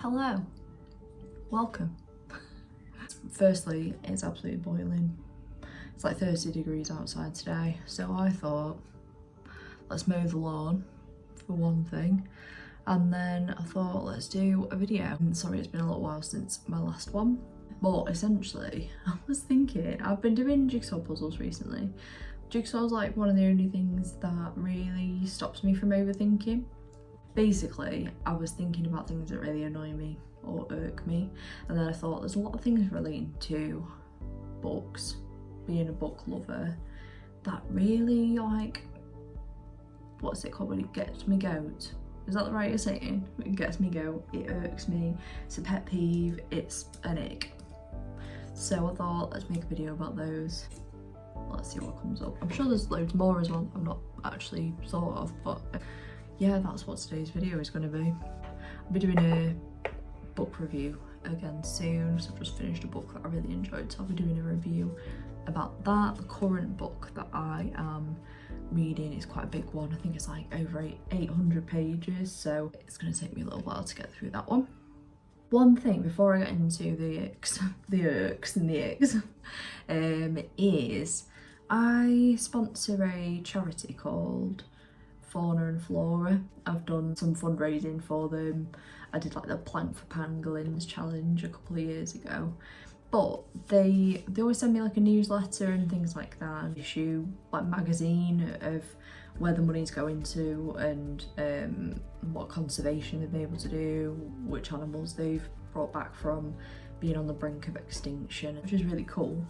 Hello, welcome. Firstly, it's absolutely boiling. It's like 30 degrees outside today, so I thought, let's mow the lawn for one thing, and then I thought let's do a video. I'm sorry it's been a little while since my last one, but essentially I was thinking, I've been doing jigsaw puzzles recently. Jigsaw's like one of the only things that really stops me from overthinking. Basically, I was thinking about things that really annoy me or irk me, and then I thought there's a lot of things relating to books, being a book lover, that really like, what's it called when it gets me goat? Is that the right way of saying? It gets me goat, it irks me, it's a pet peeve, it's an ick. So I thought let's make a video about those. Let's see what comes up. I'm sure there's loads more as well, I'm not actually thought of, but yeah, that's what today's video is going to be. I'll be doing a book review again soon, so I've just finished a book that I really enjoyed, so I'll be doing a review about that. The current book that I am reading is quite a big one. I think it's like over 800 pages, so it's going to take me a little while to get through that one. One thing before I get into the icks, the irks and the icks, is I sponsor a charity called Fauna and Flora. I've done some fundraising for them. I did like the Plank for Pangolins challenge a couple of years ago. But they always send me like a newsletter and things like that, issue like magazine of where the money's going to and what conservation they've been able to do, which animals they've brought back from being on the brink of extinction, which is really cool.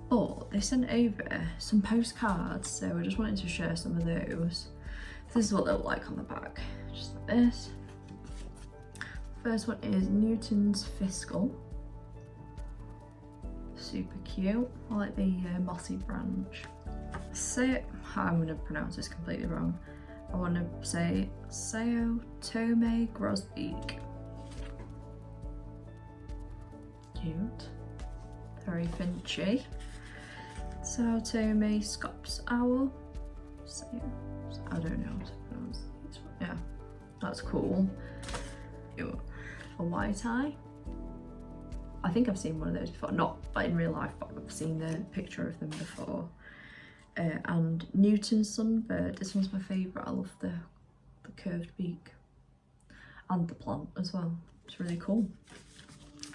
But they sent over some postcards, so I just wanted to share some of those. This is what they look like on the back, just like this. First one is Newton's Fiscal. Super cute. I like the mossy branch. I'm going to pronounce this completely wrong. I want to say Sao Tome Grosbeak. Cute. Very finchy. Sao Tome Scops Owl. I don't know how to pronounce this one. Yeah, that's cool. Ew. A white eye. I think I've seen one of those before, not in real life, but I've seen the picture of them before. And Newton's Sunbird. This one's my favourite. I love the curved beak and the plant as well. It's really cool.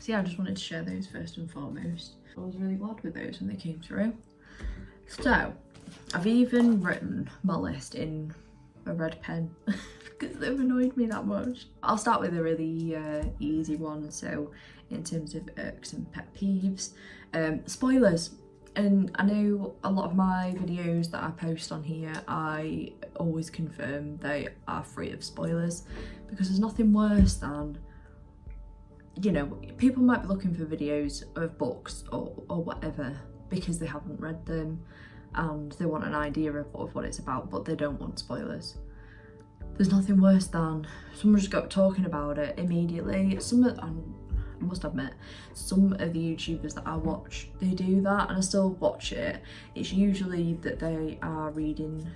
So yeah, I just wanted to share those first and foremost. I was really glad with those when they came through. So I've even written my list in a red pen because they've annoyed me that much. I'll start with a really easy one. So in terms of irks and pet peeves, spoilers. And I know a lot of my videos that I post on here, I always confirm they are free of spoilers, because there's nothing worse than, you know, people might be looking for videos of books or whatever because they haven't read them and they want an idea of what it's about, but they don't want spoilers. There's nothing worse than someone just got talking about it immediately. I must admit, some of the YouTubers that I watch, they do that, and I still watch it. It's usually that they are reading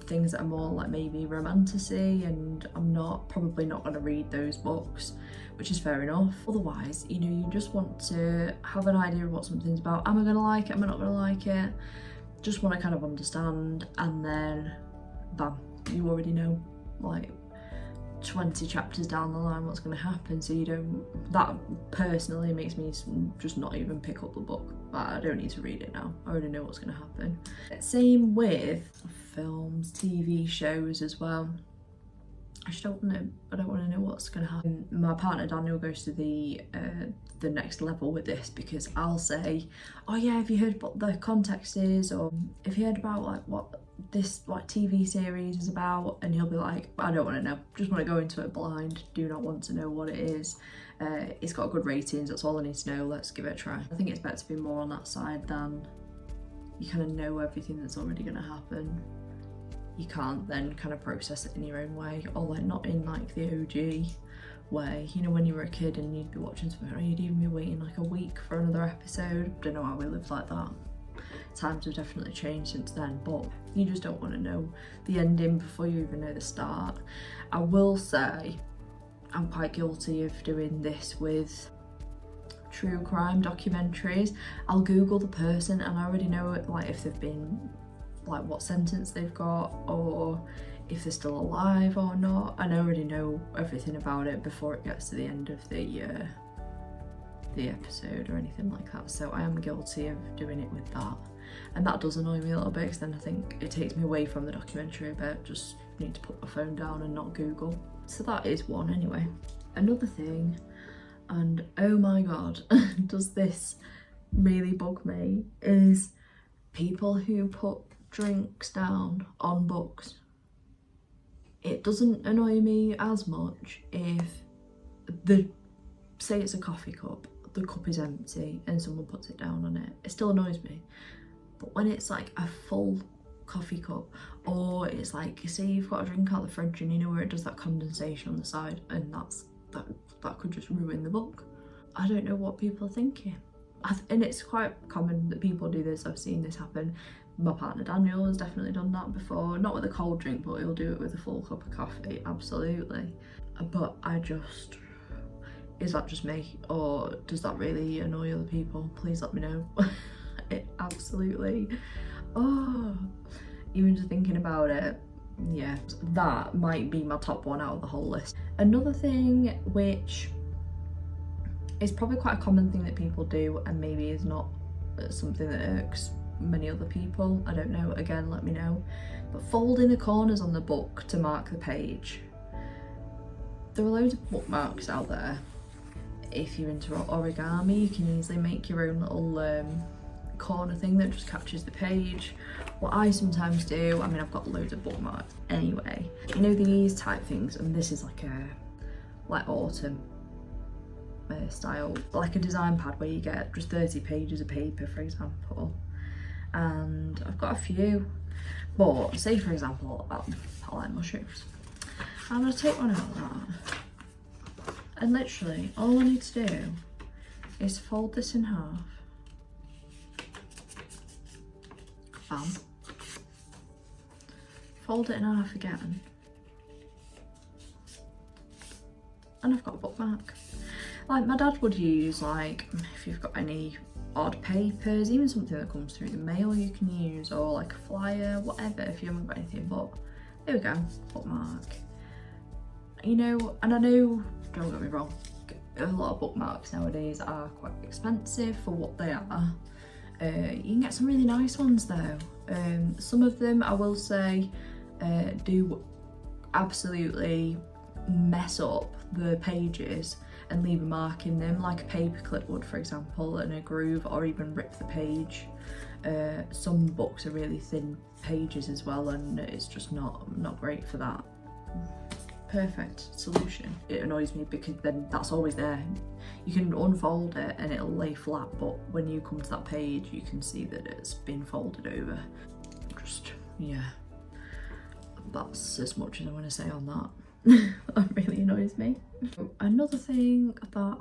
things that are more like maybe romanticy, and I'm probably not going to read those books, which is fair enough. Otherwise, you know, you just want to have an idea of what something's about. Am I going to like it? Am I not going to like it? Just want to kind of understand, and then bam, you already know like 20 chapters down the line what's going to happen, so you don't, that personally makes me just not even pick up the book. I don't need to read it now, I already know what's going to happen. Same with films, TV shows as well. I don't want to know what's going to happen. My partner Daniel goes to the next level with this, because I'll say, oh yeah, have you heard what the context is, or if you heard about like what this like TV series is about, and he'll be like, I don't want to know, just want to go into it blind, do not want to know what it is. It's got good ratings, that's all I need to know, let's give it a try. I think it's better to be more on that side than you kind of know everything that's already going to happen. You can't then kind of process it in your own way, or like not in like the OG way. You know, when you were a kid and you'd be watching something, or you'd even be waiting like a week for another episode. Don't know how we lived like that. Times have definitely changed since then, but you just don't want to know the ending before you even know the start. I will say I'm quite guilty of doing this with true crime documentaries. I'll Google the person and I already know it, like if they've been, like what sentence they've got, or if they're still alive or not, and I already know everything about it before it gets to the end of the episode or anything like that. So I am guilty of doing it with that, and that does annoy me a little bit because then I think it takes me away from the documentary a bit. Just need to put my phone down and not Google. So that is one anyway. Another thing, and oh my god, does this really bug me, is people who put drinks down on books. It doesn't annoy me as much if say it's a coffee cup, the cup is empty and someone puts it down on it. It still annoys me. But when it's like a full coffee cup, or it's like, say you've got a drink out of the fridge and you know where it does that condensation on the side, and that could just ruin the book. I don't know what people are thinking. And it's quite common that people do this. I've seen this happen. My partner Daniel has definitely done that before. Not with a cold drink, but he'll do it with a full cup of coffee, absolutely. But is that just me, or does that really annoy other people? Please let me know. It absolutely, even just thinking about it, yeah, that might be my top one out of the whole list. Another thing which is probably quite a common thing that people do, and maybe is not something that irks many other people, I don't know, again let me know, but folding the corners on the book to mark the page. There are loads of bookmarks out there. If you're into origami, you can easily make your own little corner thing that just captures the page. What I sometimes do, I mean I've got loads of bookmarks anyway, you know, these type things, and this is like autumn style, like a design pad where you get just 30 pages of paper, for example, and I've got a few. But say for example, I like mushrooms, I'm gonna take one out of that, and literally all I need to do is fold this in half, bam, fold it in half again, and I've got a bookmark. Like my dad would use, like if you've got any odd papers, even something that comes through the mail you can use, or like a flyer, whatever, if you haven't got anything. But there we go, bookmark. You know, and I know, don't get me wrong, a lot of bookmarks nowadays are quite expensive for what they are. You can get some really nice ones though. Some of them, I will say, do absolutely mess up the pages and leave a mark in them, like a paper clip would, for example, and a groove, or even rip the page. Some books are really thin pages as well, and it's just not great for that. Perfect solution. It annoys me because then that's always there. You can unfold it and it'll lay flat, but when you come to that page you can see that it's been folded over. Just, yeah, that's as much as I want to say on that. That really annoys me. Another thing that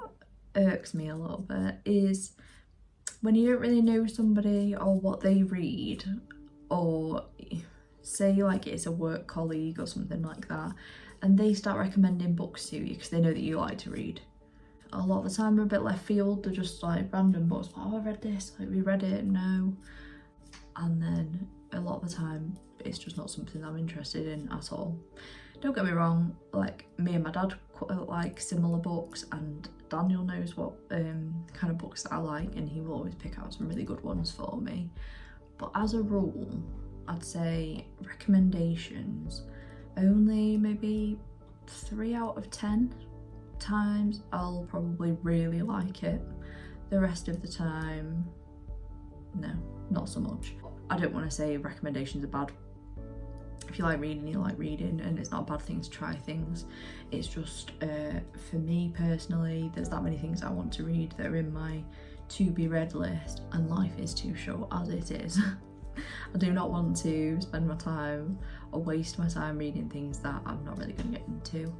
irks me a little bit is when you don't really know somebody or what they read, or say like it's a work colleague or something like that, and they start recommending books to you because they know that you like to read. A lot of the time they're a bit left field, they're just like random books. Oh, I read this, like, we read it, no. And then a lot of the time it's just not something I'm interested in at all. Don't get me wrong, like me and my dad quite like similar books, and Daniel knows what kind of books that I like, and he will always pick out some really good ones for me. But as a rule, I'd say recommendations, only maybe 3 out of 10 times I'll probably really like it. The rest of the time, no, not so much. I don't want to say recommendations are bad. If you like reading, you like reading, and it's not a bad thing to try things. It's just, for me personally, there's that many things I want to read that are in my to be read list, and life is too short as it is. I do not want to spend my time or waste my time reading things that I'm not really going to get into.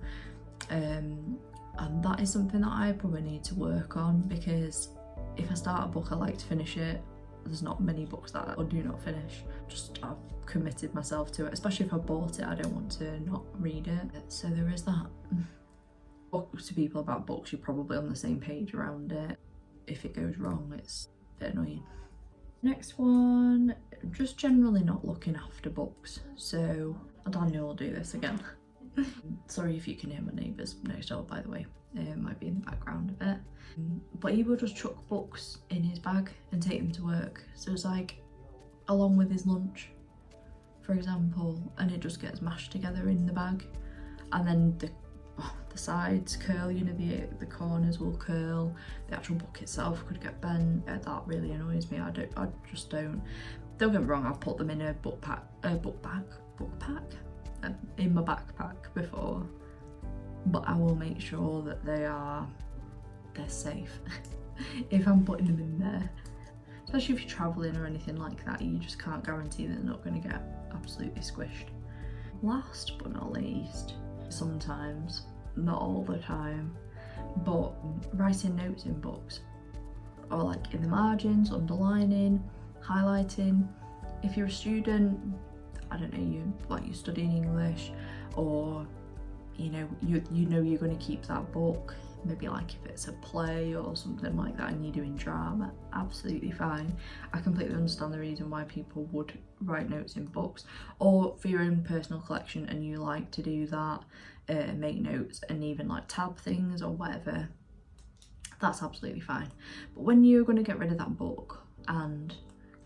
And that is something that I probably need to work on, because if I start a book I like to finish it. There's not many books that I do not finish. Just I've committed myself to it, especially if I bought it, I don't want to not read it. So there is that. talk to people about books, you're probably on the same page around it. If it goes wrong, it's a bit annoying. Next one, just generally not looking after books. So Daniel will do this again. Sorry if you can hear my neighbours next door, by the way. It might be in the background a bit. But he will just chuck books in his bag and take them to work. So it's like along with his lunch, for example, and it just gets mashed together in the bag. And then the sides curl, you know, the corners will curl, the actual book itself could get bent. That really annoys me. I just don't get me wrong, I've put them in a book pack in my backpack before, but I will make sure that they're safe if I'm putting them in there, especially if you're traveling or anything like that. You just can't guarantee they're not going to get absolutely squished. Last but not least, sometimes, not all the time, but writing notes in books, or like in the margins, underlining, highlighting. If you're a student, I don't know, you're studying English, or you know you're going to keep that book, maybe like if it's a play or something like that and you're doing drama, absolutely fine. I completely understand the reason why people would write notes in books, or for your own personal collection and you like to do that, make notes and even like tab things or whatever, that's absolutely fine. But when you're going to get rid of that book, and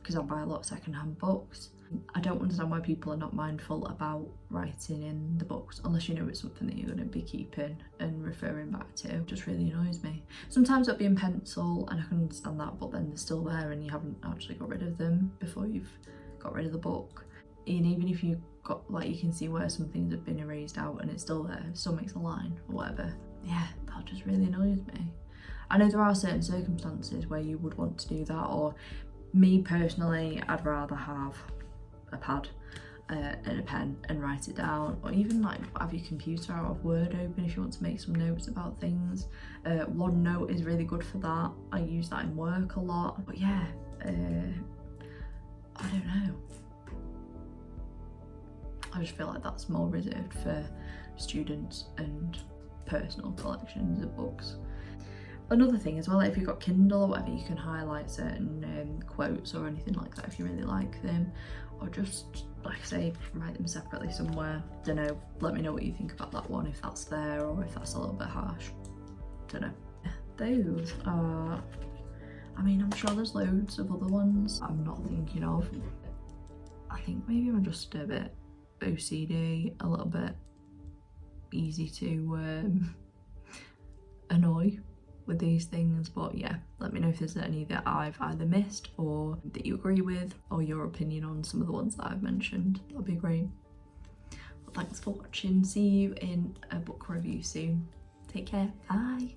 because I buy a lot of secondhand books, I don't understand why people are not mindful about writing in the books, unless you know it's something that you're going to be keeping and referring back to. It just really annoys me. Sometimes it'll be in pencil and I can understand that, but then they're still there and you haven't actually got rid of them before you've got rid of the book. And even if you got, like, you can see where some things have been erased out and it's still there, it still makes a line or whatever. Yeah, that just really annoys me. I know there are certain circumstances where you would want to do that, or me personally, I'd rather have a pad and a pen and write it down, or even like have your computer out of Word open if you want to make some notes about things. OneNote is really good for that. I use that in work a lot. But yeah, I don't know. I just feel like that's more reserved for students and personal collections of books. Another thing as well, if you've got Kindle or whatever, you can highlight certain quotes or anything like that if you really like them, or just, like I say, write them separately somewhere. Don't know, let me know what you think about that one, if that's there or if that's a little bit harsh. Don't know. Those are, I mean, I'm sure there's loads of other ones I'm not thinking of. I think maybe I'm just a bit OCD, a little bit easy to annoy with these things. But yeah, let me know if there's any that I've either missed or that you agree with, or your opinion on some of the ones that I've mentioned. That'll be great. Well, thanks for watching. See you in a book review soon. Take care. Bye.